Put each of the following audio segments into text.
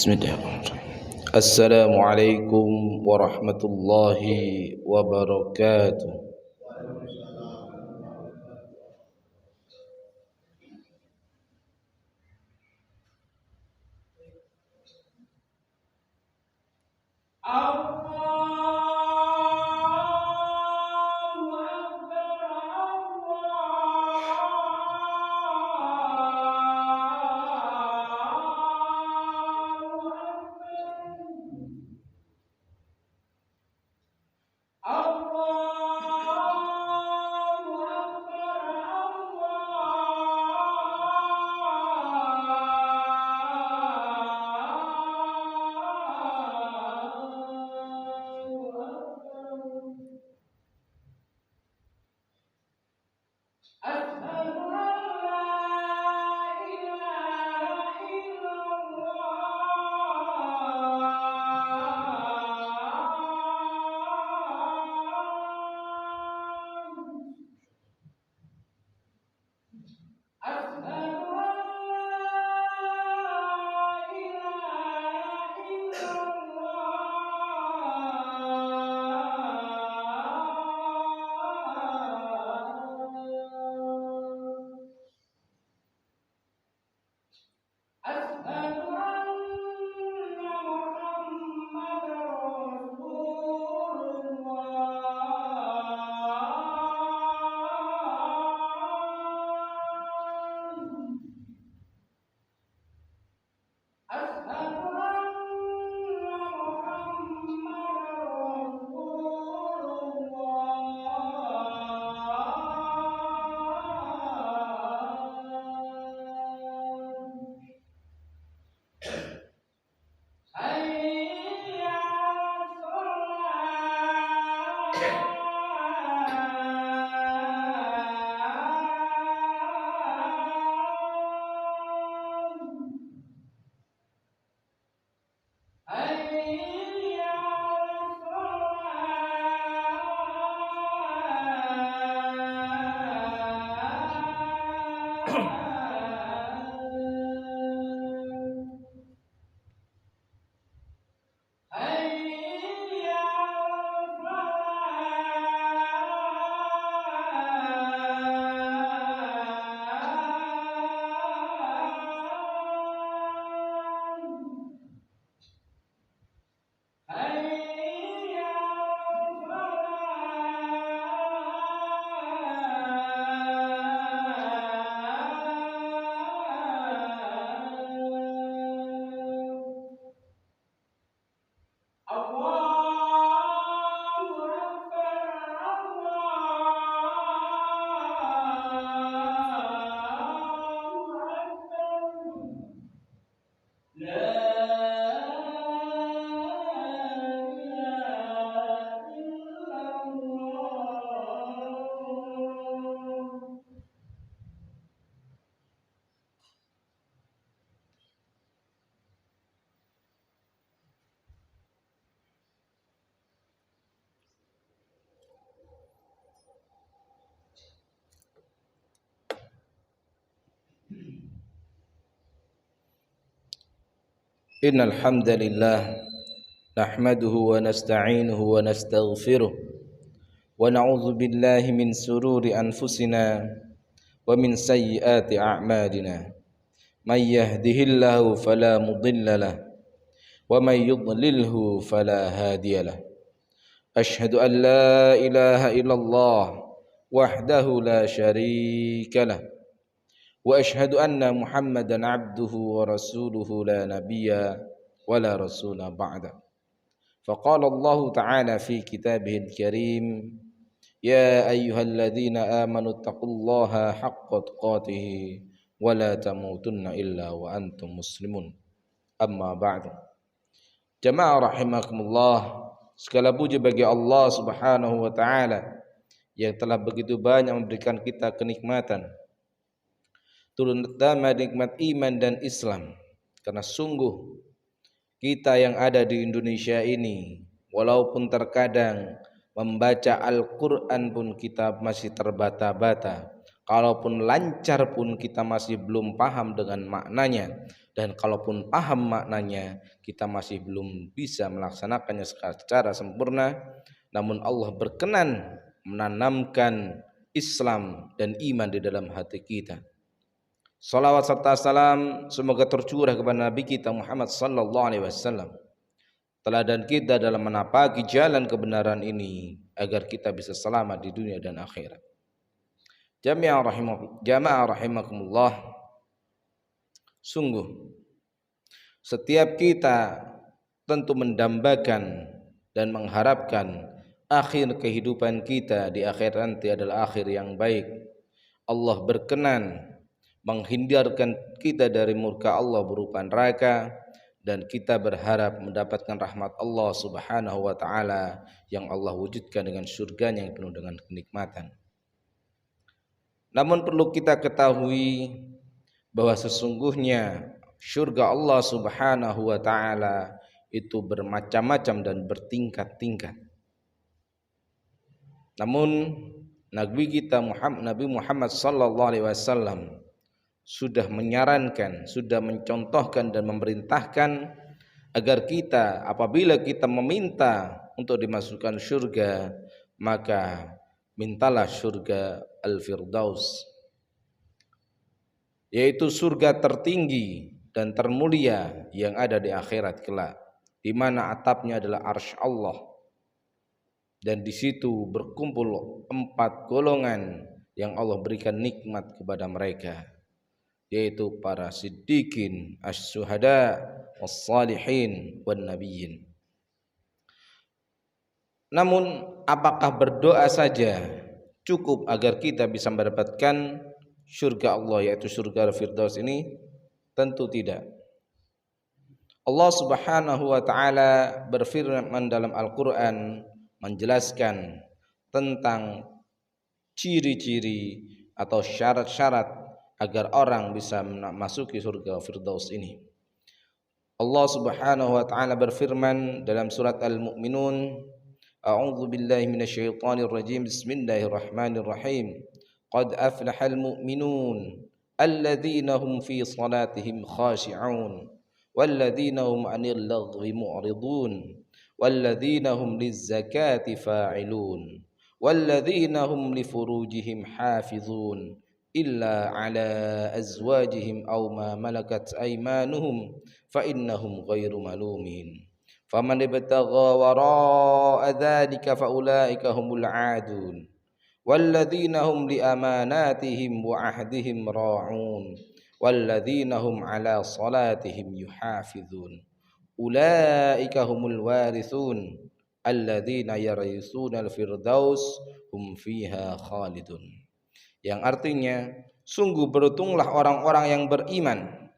Bismillahirrahmanirrahim. Assalamualaikum warahmatullahi wabarakatuh. Innal hamdalillah nahmaduhu wa nasta'inuhu wa nastaghfiruh wa na'udzu billahi min sururi anfusina wa min sayyiati a'malina. May yahdihillahu fala mudilla lahu wa may yudlilhu fala hadiya lahu. Ashhadu an la ilaha illallah wahdahu la syarika lahu wa ashhadu anna Muhammadan abduhu wa rasuluhu la nabiyya wa la rasula ba'da. Faqala Allah ta'ala fi kitabihil karim, ya ayyuhalladzina amanu taqullaha haqqa tuqatih wa la tamutunna illa wa antum muslimun. Amma ba'du. Jamaah rahimakumullah, segala puji bagi Allah Subhanahu wa taala yang telah begitu banyak memberikan kita kenikmatan, terutama nikmat iman dan Islam. Karena sungguh kita yang ada di Indonesia ini, walaupun terkadang membaca Al-Quran pun kita masih terbata-bata, kalaupun lancar pun kita masih belum paham dengan maknanya. Dan kalaupun paham maknanya, kita masih belum bisa melaksanakannya secara sempurna. Namun Allah berkenan menanamkan Islam dan iman di dalam hati kita. Salawat serta salam semoga tercurah kepada Nabi kita Muhammad sallallahu alaihi wasallam, teladan kita dalam menapaki jalan kebenaran ini agar kita bisa selamat di dunia dan akhirat. Jamaah rahimakumullah, sungguh setiap kita tentu mendambakan dan mengharapkan akhir kehidupan kita di akhirat nanti adalah akhir yang baik. Allah berkenan menghindarkan kita dari murka Allah berupa neraka, dan kita berharap mendapatkan rahmat Allah Subhanahu wa taala yang Allah wujudkan dengan surganya yang penuh dengan kenikmatan. Namun perlu kita ketahui bahwa sesungguhnya surga Allah Subhanahu wa taala itu bermacam-macam dan bertingkat-tingkat. Namun Nabi kita Nabi Muhammad sallallahu alaihi wasallam sudah menyarankan, sudah mencontohkan dan memerintahkan agar kita apabila kita meminta untuk dimasukkan surga, maka mintalah surga Al-Firdaus, yaitu surga tertinggi dan termulia yang ada di akhirat kelak, di mana atapnya adalah arsy Allah, dan di situ berkumpul 4 golongan yang Allah berikan nikmat kepada mereka, yaitu para siddiqin, as-syuhada, was-salihin, wan nabiyyin. Namun apakah berdoa saja cukup agar kita bisa mendapatkan surga Allah, yaitu surga Al-Firdaus ini? Tentu tidak. Allah Subhanahu wa taala berfirman dalam Al-Qur'an menjelaskan tentang ciri-ciri atau syarat-syarat agar orang bisa memasuki surga Firdaus ini. Allah Subhanahu wa taala berfirman dalam surat Al-Mu'minun, A'udzu billahi minasyaitonir rajim. Bismillahirrahmanirrahim. Qad aflahal mu'minun alladzina hum fi salatihim khashi'un walladzina hum 'anil laghwi mu'ridun walladzina hum lizzakati fa'ilun walladzina hum li furujihim hafizun illa 'ala azwajihim aw ma malakat aymanuhum fa innahum ghairu malumin. Faman ibtagha wara'a dzalika faulaika humul 'adun walladzina hum li amanatihim wa ahdihim ra'un walladzina hum 'ala salatihim yuhafizun ulaika humul warithun alladzina yarithuna al-firdaus hum fiha khalidun. Yang artinya, sungguh beruntunglah orang-orang yang beriman,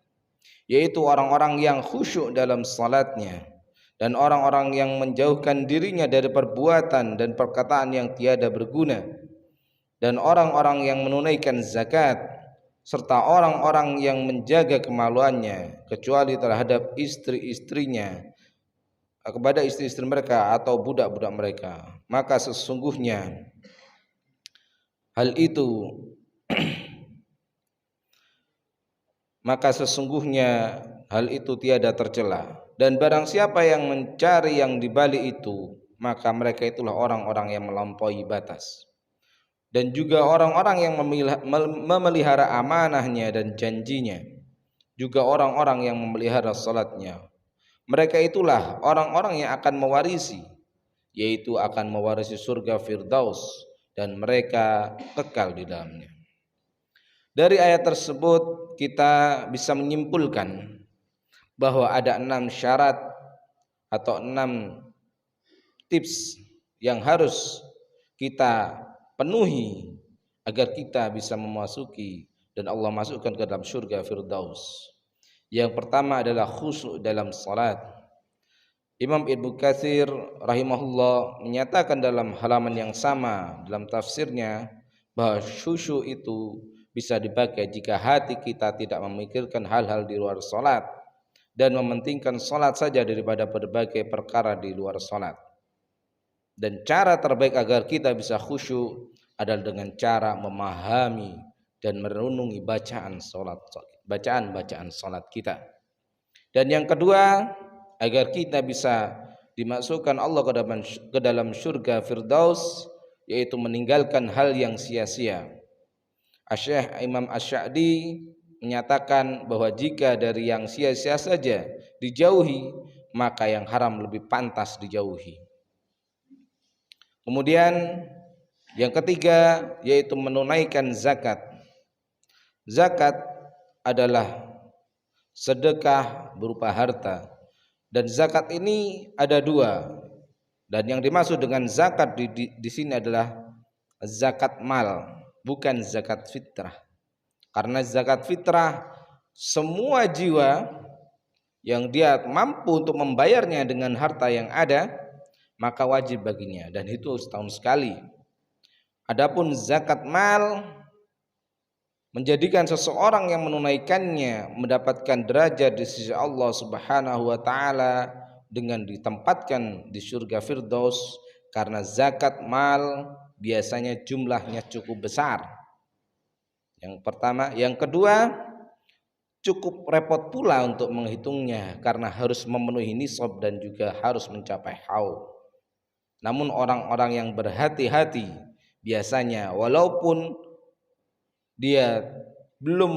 yaitu orang-orang yang khusyuk dalam salatnya, dan orang-orang yang menjauhkan dirinya dari perbuatan dan perkataan yang tiada berguna, dan orang-orang yang menunaikan zakat, serta orang-orang yang menjaga kemaluannya kecuali terhadap istri-istrinya, kepada istri-istri mereka atau budak-budak mereka. Maka sesungguhnya hal itu tiada tercela. Dan barang siapa yang mencari yang di balik itu, maka mereka itulah orang-orang yang melampaui batas. Dan juga orang-orang yang memelihara amanahnya dan janjinya, juga orang-orang yang memelihara salatnya. Mereka itulah orang-orang yang akan mewarisi, yaitu akan mewarisi surga Firdaus, dan mereka kekal di dalamnya. Dari ayat tersebut kita bisa menyimpulkan bahwa ada 6 syarat atau 6 tips yang harus kita penuhi agar kita bisa memasuki dan Allah masukkan ke dalam surga Firdaus. Yang pertama adalah khusyuk dalam salat. Imam Ibnu Katsir rahimahullah menyatakan dalam halaman yang sama dalam tafsirnya bahwa khusyuk itu bisa dipakai jika hati kita tidak memikirkan hal-hal di luar salat dan mementingkan salat saja daripada berbagai perkara di luar salat. Dan cara terbaik agar kita bisa khusyuk adalah dengan cara memahami dan merenungi bacaan salat kita. Dan yang kedua, agar kita bisa dimasukkan Allah ke dalam surga Firdaus, yaitu meninggalkan hal yang sia-sia. Syekh Imam Asy-Sya'di menyatakan bahwa jika dari yang sia-sia saja dijauhi, maka yang haram lebih pantas dijauhi. Kemudian yang ketiga yaitu menunaikan zakat. Zakat adalah sedekah berupa harta, dan zakat ini ada dua, dan yang dimaksud dengan zakat di sini adalah zakat mal, bukan zakat fitrah. Karena zakat fitrah semua jiwa yang dia mampu untuk membayarnya dengan harta yang ada, maka wajib baginya, dan itu setahun sekali. Adapun zakat mal menjadikan seseorang yang menunaikannya mendapatkan derajat di sisi Allah Subhanahu wa taala dengan ditempatkan di surga Firdaus, karena zakat mal biasanya jumlahnya cukup besar. Yang pertama, yang kedua, cukup repot pula untuk menghitungnya karena harus memenuhi nisab dan juga harus mencapai haul. Namun orang-orang yang berhati-hati biasanya walaupun dia belum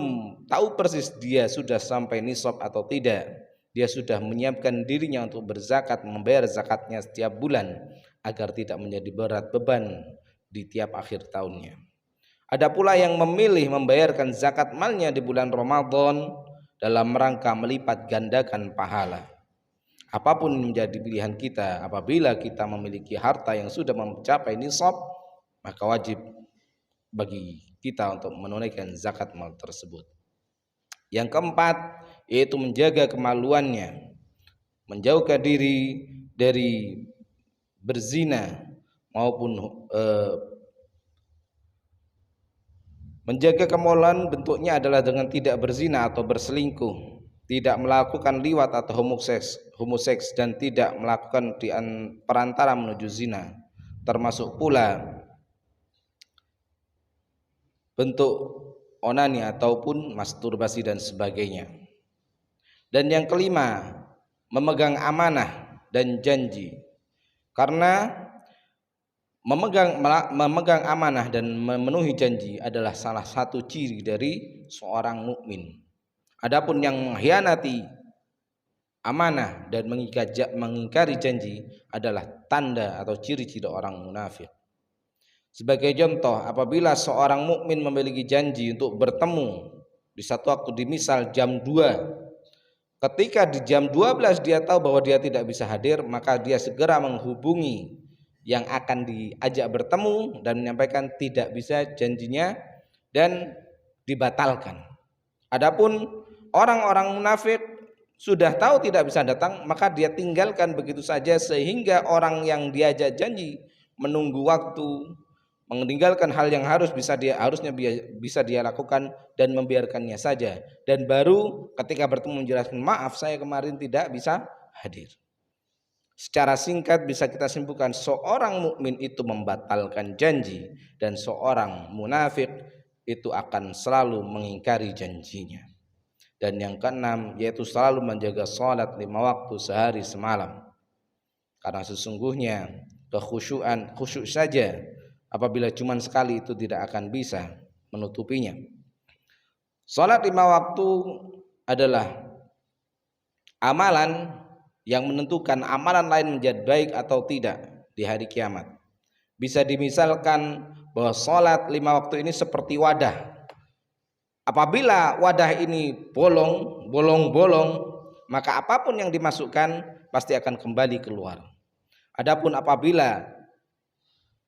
tahu persis dia sudah sampai nisab atau tidak, dia sudah menyiapkan dirinya untuk berzakat, membayar zakatnya setiap bulan agar tidak menjadi berat beban di tiap akhir tahunnya. Ada pula yang memilih membayarkan zakat malnya di bulan Ramadan dalam rangka melipat gandakan pahala. Apapun menjadi pilihan kita, apabila kita memiliki harta yang sudah mencapai nisab, maka wajib bagi kita untuk menunaikan zakat mal tersebut. Yang keempat yaitu menjaga kemaluannya, menjauhkan diri dari berzina maupun menjaga kemaluan bentuknya adalah dengan tidak berzina atau berselingkuh, tidak melakukan liwat atau homoseks dan tidak melakukan di perantara menuju zina, termasuk pula bentuk onani ataupun masturbasi dan sebagainya. Dan yang kelima, memegang amanah dan janji. Karena memegang amanah dan memenuhi janji adalah salah satu ciri dari seorang mukmin. Adapun yang mengkhianati amanah dan mengingkari janji adalah tanda atau ciri-ciri orang munafik. Sebagai contoh, apabila seorang mukmin memiliki janji untuk bertemu di satu waktu, di misal jam 2, ketika di jam 12 dia tahu bahwa dia tidak bisa hadir, maka dia segera menghubungi yang akan diajak bertemu dan menyampaikan tidak bisa janjinya dan dibatalkan. Adapun orang-orang munafik sudah tahu tidak bisa datang, maka dia tinggalkan begitu saja sehingga orang yang diajak janji menunggu waktu, meninggalkan hal yang harusnya bisa dia lakukan dan membiarkannya saja, dan baru ketika bertemu menjelaskan, maaf saya kemarin tidak bisa hadir. Secara singkat bisa kita simpulkan, seorang mukmin itu membatalkan janji dan seorang munafik itu akan selalu mengingkari janjinya. Dan yang keenam yaitu selalu menjaga salat 5 waktu sehari semalam. Karena sesungguhnya khusyuk saja apabila cuma sekali itu tidak akan bisa menutupinya. Salat 5 waktu adalah amalan yang menentukan amalan lain menjadi baik atau tidak di hari kiamat. Bisa dimisalkan bahwa salat 5 waktu ini seperti wadah. Apabila wadah ini bolong, maka apapun yang dimasukkan pasti akan kembali keluar. Adapun apabila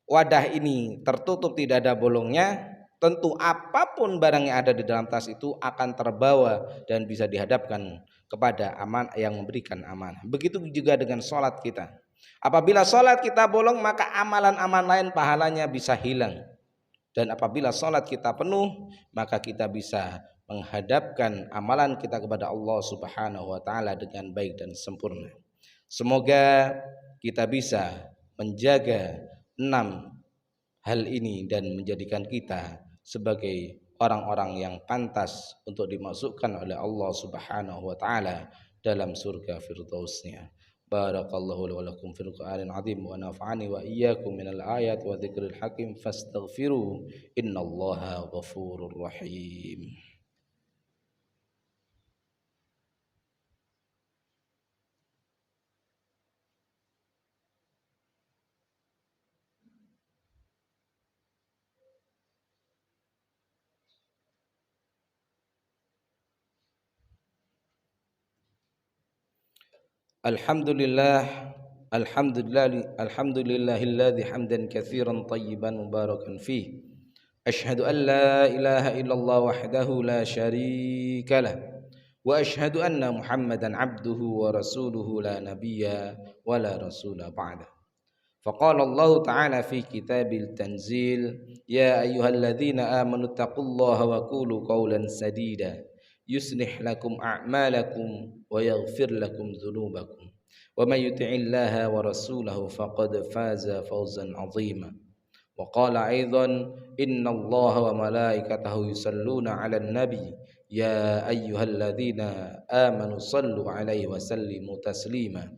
wadah ini tertutup, tidak ada bolongnya, tentu apapun barang yang ada di dalam tas itu akan terbawa dan bisa dihadapkan kepada aman yang memberikan amanah. Begitu juga dengan sholat kita. Apabila sholat kita bolong, maka amalan-amalan lain pahalanya bisa hilang. Dan apabila sholat kita penuh, maka kita bisa menghadapkan amalan kita kepada Allah Subhanahu wa taala dengan baik dan sempurna. Semoga kita bisa menjaga 6 hal ini dan menjadikan kita sebagai orang-orang yang pantas untuk dimasukkan oleh Allah Subhanahu wa taala dalam surga firdausnya. Barakallahu wa lakum fil Qur'anil azim wa nafa'ani wa iyyakum minal ayat wa dzikril hakim fastaghfiru innallaha ghafurur rahim. Alhamdulillah, alhamdulillahilladzi hamdan katsiran tayyiban mubarakan fih. Asyhadu an la ilaha illallah wahdahu la syarika lah. Wa asyhadu anna Muhammadan abduhu wa rasuluhu la nabiyya wa la rasula ba'da. Faqala Allah Ta'ala fi kitabil tanzil, ya ayyuhalladzina amanu taqullaha wa qulu qawlan sadida yuslih lakum a'malakum wa yaghfir lakum dhunubakum wa may yuti'illaha wa rasulahu faqad faza fawzan 'azima. Wa qala aidan innallaha wa malaikatahu yusalluna 'alan nabi ya ayyuhalladzina amanu sallu 'alaihi wa sallimu taslima.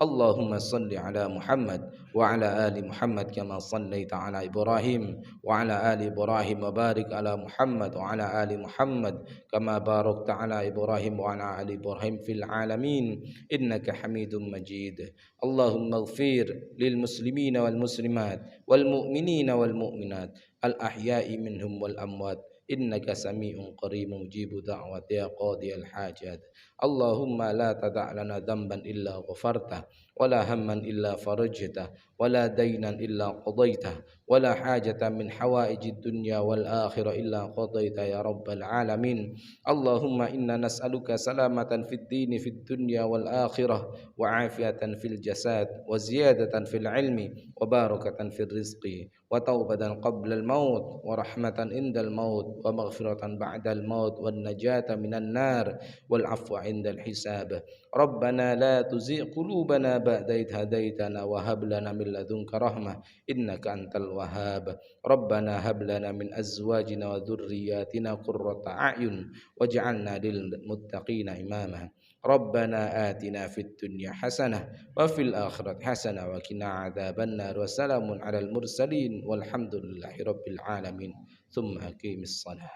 Allahumma salli ala Muhammad wa ala ali Muhammad kama sallaita ala Ibrahim wa ala ali Ibrahim wa barik ala Muhammad wa ala ali Muhammad kama barakta ala Ibrahim wa ala ali Ibrahim fil alamin innaka Hamidum Majid. Allahumma ighfir lil muslimina wal muslimat wal mu'minina wal mu'minat al ahya'i minhum wal amwat innaka sami'un qaribun mujibu da'wat ya qadiyal hajat. Allahumma la tada' lana dhanban illa ghafartah wala hamman illa farajtah wala daynan illa qadaitah wala hajatan min hawaijid dunya wal akhirah illa qadaitah ya rabbal alamin. Allahumma inna nas'aluka salamatan fid dini fid dunya wal akhirah wa afiatan fil jasad wa ziyadatan fil ilmi wa barakatan fil rizqi wa taubatan qabla al maut wa rahmatan indal maut wa maghfiratan ba'dal maut wan najata minan nar wal afwa indal hisab. Rabbana la tuzigh qulubana ba'da idh hadaitana wa hab lana min ladunka rahmah innaka antal wahhab. Rabbana hab lana min azwajina wa dhurriyyatina qurrata a'yun waj'alna lil muttaqina imama. Rabbana atina fid dunya hasanah wa fil akhirati hasanah wa qina adzabannar wa salamun alal mursalin walhamdulillahi rabbil alamin. Tsumma aqimis shalah.